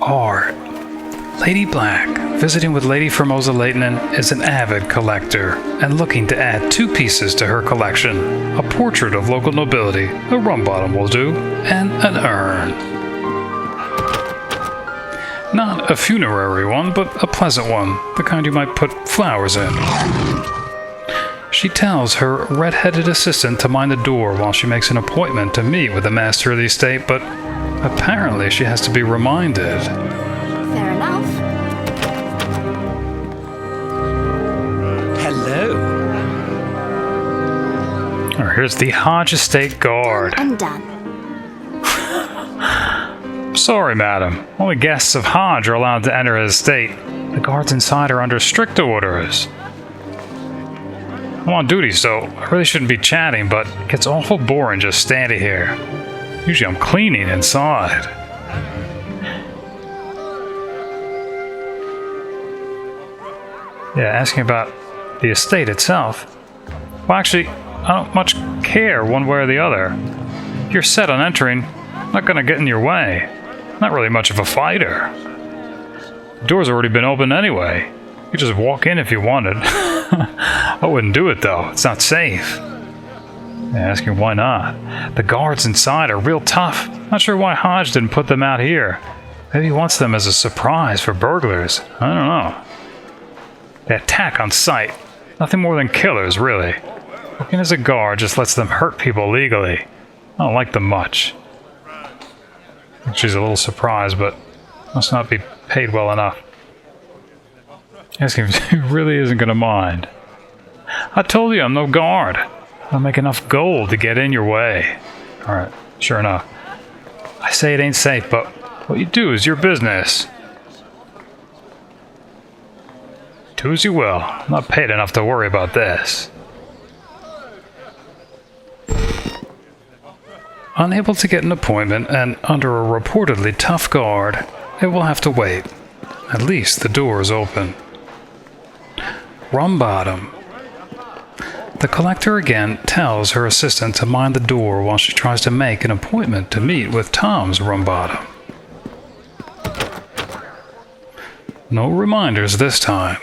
art. Lady Black, visiting with Lady Formosa Laitannen, is an avid collector and looking to add 2 pieces to her collection. A portrait of local nobility, a Rumbottom will do, and an urn. Not a funerary one, but a pleasant one, the kind you might put flowers in. She tells her red-headed assistant to mind the door while she makes an appointment to meet with the master of the estate, but apparently she has to be reminded. Fair enough. Hello. Oh, here's the Hodge Estate Guard. And done. Sorry, madam. Only guests of Hodge are allowed to enter his estate. The guards inside are under strict orders. I'm on duty, so I really shouldn't be chatting, but it gets awful boring just standing here. Usually I'm cleaning inside. Yeah, asking about the estate itself. Well, actually, I don't much care one way or the other. If you're set on entering, I'm not gonna get in your way. Not really much of a fighter. The door's already been opened anyway. You could just walk in if you wanted. I wouldn't do it though, it's not safe. Yeah, asking why not. The guards inside are real tough. Not sure why Hodge didn't put them out here. Maybe he wants them as a surprise for burglars. I don't know. They attack on sight. Nothing more than killers, really. Working as a guard just lets them hurt people legally. I don't like them much. I think she's a little surprised, but must not be paid well enough. Asking if he really isn't going to mind. I told you I'm no guard. I don't make enough gold to get in your way. Alright, sure enough. I say it ain't safe, but what you do is your business. Do as you will. I'm not paid enough to worry about this. Unable to get an appointment and under a reportedly tough guard, it will have to wait. At least the door is open. Rumbottom. The collector again tells her assistant to mind the door while she tries to make an appointment to meet with Thoms Rumbottom. No reminders this time.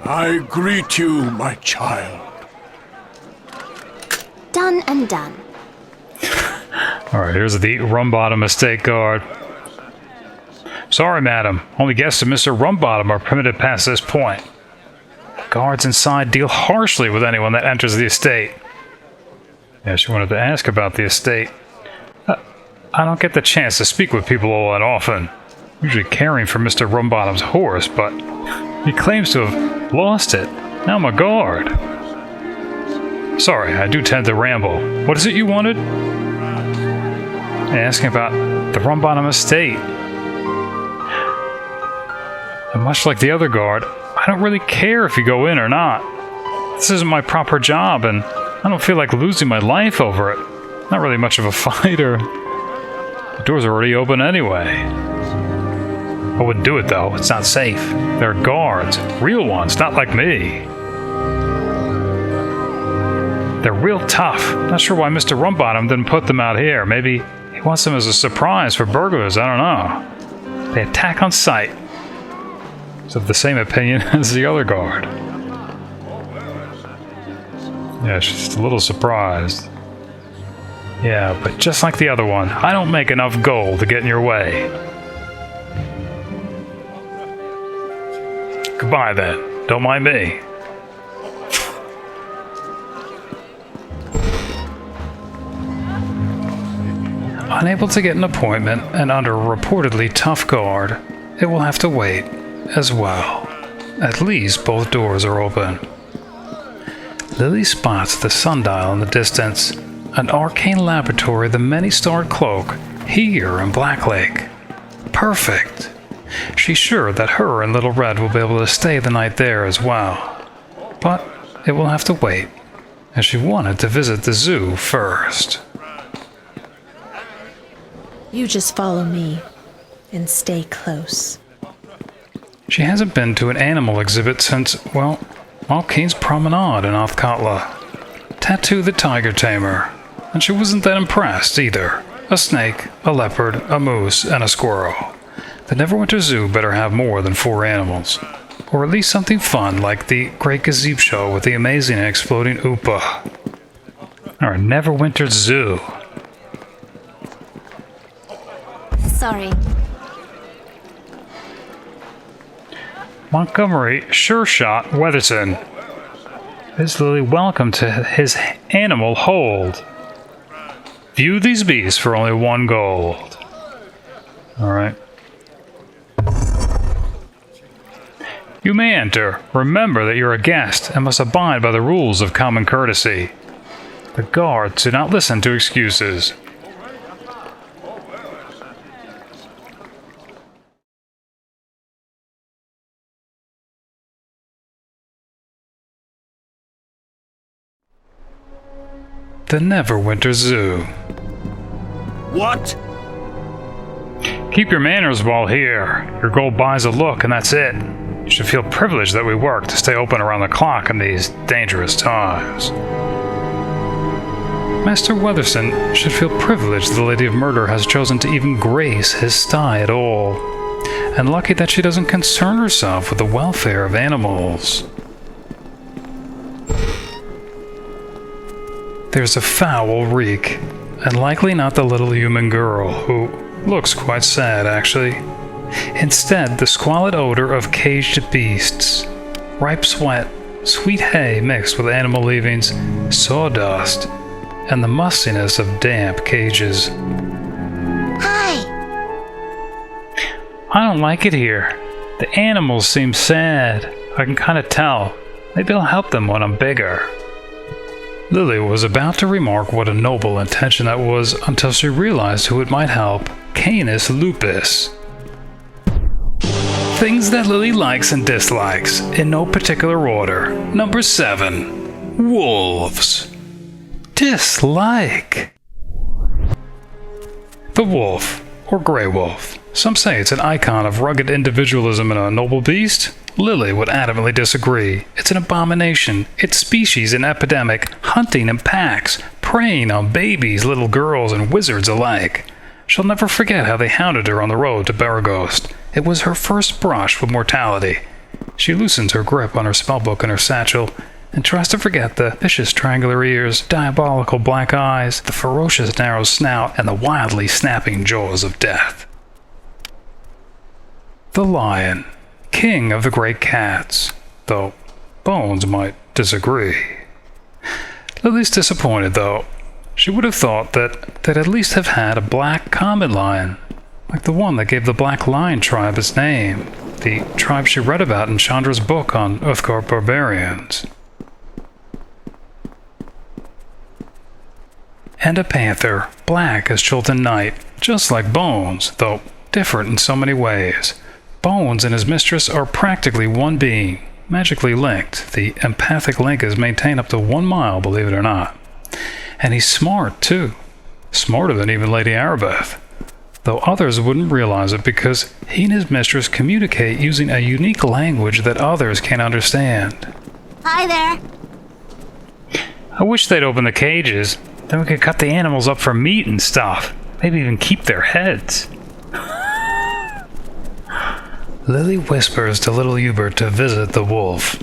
I greet you, my child. Done and done. Alright, here's the Rumbottom Estate Guard. Sorry, madam. Only guests of Mr. Rumbottom are permitted past this point. Guards inside deal harshly with anyone that enters the estate. Yeah, she wanted to ask about the estate. I don't get the chance to speak with people all that often. Usually caring for Mr. Rumbottom's horse, but he claims to have lost it. Now I'm a guard. Sorry, I do tend to ramble. What is it you wanted? Asking about the Rumbottom estate. And much like the other guard, I don't really care if you go in or not. This isn't my proper job, and I don't feel like losing my life over it. Not really much of a fighter. The door's already open anyway. I wouldn't do it though, it's not safe. They're guards, real ones, not like me. They're real tough. Not sure why Mr. Rumbottom didn't put them out here. Maybe he wants them as a surprise for burglars, I don't know. They attack on sight. He's of the same opinion as the other guard. Yeah, she's just a little surprised. Yeah, but just like the other one, I don't make enough gold to get in your way. Goodbye then. Don't mind me. Unable to get an appointment and under a reportedly tough guard, it will have to wait as well. At least both doors are open. Lilly spots the sundial in the distance, an arcane laboratory, the many-starred Cloak, here in Black Lake. Perfect. She's sure that her and Little Red will be able to stay the night there as well. But it will have to wait, as she wanted to visit the zoo first. You just follow me and stay close. She hasn't been to an animal exhibit since, well, Waukeen's Promenade in Athkatla. Tatu the tiger tamer, and she wasn't that impressed either. a snake, a leopard, a moose, and a squirrel. The Neverwinter Zoo better have more than 4 animals. Or at least something fun like the Great Gazib show with the amazing and exploding Oopah. Or Neverwinter Zoo. Sorry. Montgomery, Sureshot, Weatherson. Is Lilly welcome to his animal hold? View these beasts for only 1 gold. Alright. You may enter. Remember that you're a guest and must abide by the rules of common courtesy. The guards do not listen to excuses. The Neverwinter Zoo. What? Keep your manners while here. Your gold buys a look, and that's it. You should feel privileged that we work to stay open around the clock in these dangerous times. Master Weatherson should feel privileged the Lady of Murder has chosen to even grace his sty at all, and lucky that she doesn't concern herself with the welfare of animals. There's a foul reek, and likely not the little human girl, who looks quite sad, actually. Instead, the squalid odor of caged beasts, ripe sweat, sweet hay mixed with animal leavings, sawdust, and the mustiness of damp cages. Hi. I don't like it here. The animals seem sad. I can kind of tell. Maybe I'll help them when I'm bigger. Lilly was about to remark what a noble intention that was until she realized who it might help. Canis Lupus. Things that Lilly likes and dislikes, in no particular order. Number 7. Wolves. Dislike. The wolf, or grey wolf. Some say it's an icon of rugged individualism in a noble beast. Lilly would adamantly disagree. It's an abomination. Its species an epidemic, hunting in packs, preying on babies, little girls, and wizards alike. She'll never forget how they hounded her on the road to Beregost. It was her first brush with mortality. She loosens her grip on her spellbook in her satchel and tries to forget the vicious triangular ears, diabolical black eyes, the ferocious narrow snout, and the wildly snapping jaws of death. The lion, king of the great cats, though Bones might disagree. Lilly's disappointed, though. She would have thought that they'd at least have had a black common lion, like the one that gave the Black Lion tribe its name, the tribe she read about in Chandra's book on Uthgardt barbarians. And a panther, black as Chult night, just like Bones, though different in so many ways. Bones and his mistress are practically one being, magically linked. The empathic link is maintained up to 1 mile, believe it or not. And he's smart, too. Smarter than even Lady Aribeth. Though others wouldn't realize it because he and his mistress communicate using a unique language that others can't understand. Hi there. I wish they'd open the cages. Then we could cut the animals up for meat and stuff. Maybe even keep their heads. Lilly whispers to little Hubert to visit the wolf.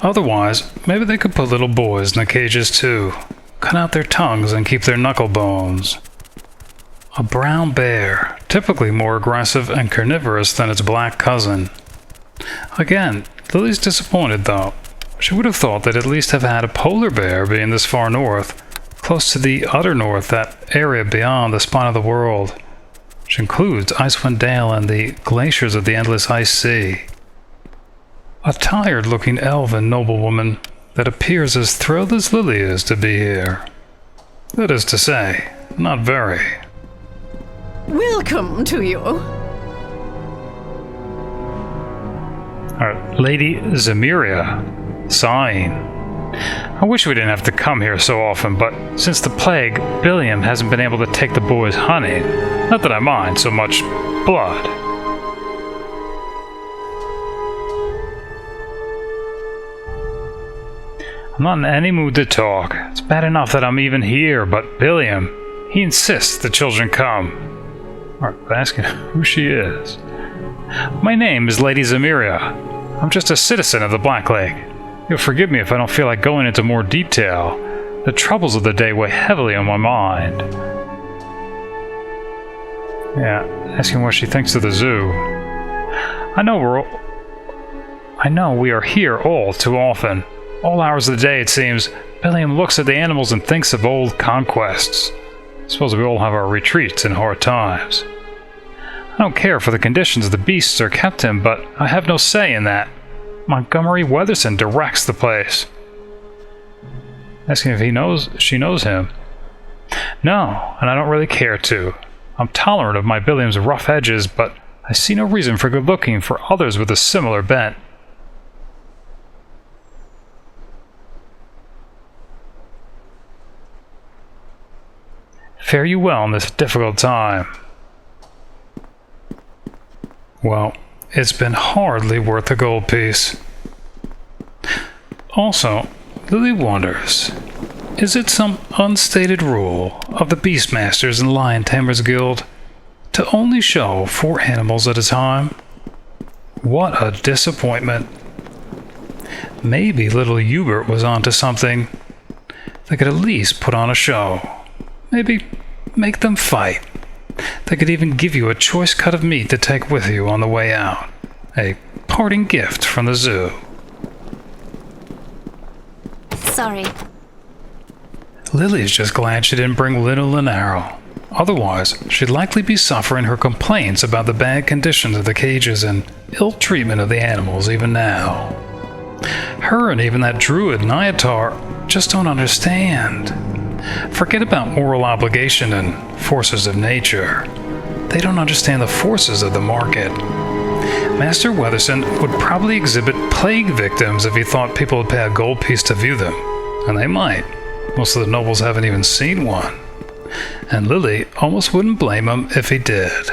Otherwise, maybe they could put little boys in the cages too. Cut out their tongues and keep their knuckle bones. A brown bear, typically more aggressive and carnivorous than its black cousin. Again, Lilly's disappointed though. She would have thought they'd at least have had a polar bear being this far north, close to the utter north, that area beyond the spine of the world, which includes Icewind Dale and the glaciers of the endless ice sea. A tired-looking elven noblewoman that appears as thrilled as Lilly is to be here. That is to say, not very. Welcome to you. Lady Zemeria, sighing. I wish we didn't have to come here so often, but since the plague, Billiam hasn't been able to take the boys hunting. Not that I mind so much blood. I'm not in any mood to talk. It's bad enough that I'm even here, but Billiam, He insists the children come. Alright, asking who she is. My name is Lady Zemeria. I'm just a citizen of the Black Lake. You'll forgive me if I don't feel like going into more detail. The troubles of the day weigh heavily on my mind. Yeah, asking what she thinks of the zoo. I know we are here all too often. All hours of the day, it seems, Billiam looks at the animals and thinks of old conquests. I suppose we all have our retreats in hard times. I don't care for the conditions the beasts are kept in, but I have no say in that. Montgomery Weatherson directs the place. Asking if she knows him. No, and I don't really care to. I'm tolerant of my Billiam's rough edges, but I see no reason for good looking for others with a similar bent. Fare you well in this difficult time. Well, it's been hardly worth a gold piece. Also, Lilly wonders, is it some unstated rule of the Beastmasters and Lion Tamers Guild to only show 4 animals at a time? What a disappointment. Maybe little Hubert was onto something. They could at least put on a show. Maybe make them fight. They could even give you a choice cut of meat to take with you on the way out. A parting gift from the zoo. Sorry. Lilly's just glad she didn't bring Little and Arrow. Otherwise, she'd likely be suffering her complaints about the bad conditions of the cages and ill treatment of the animals even now. Her and even that druid Nyatar just don't understand. Forget about moral obligation and forces of nature. They don't understand the forces of the market. Master Weatherson would probably exhibit plague victims if he thought people would pay a gold piece to view them. And they might. Most of the nobles haven't even seen one. And Lilly almost wouldn't blame him if he did.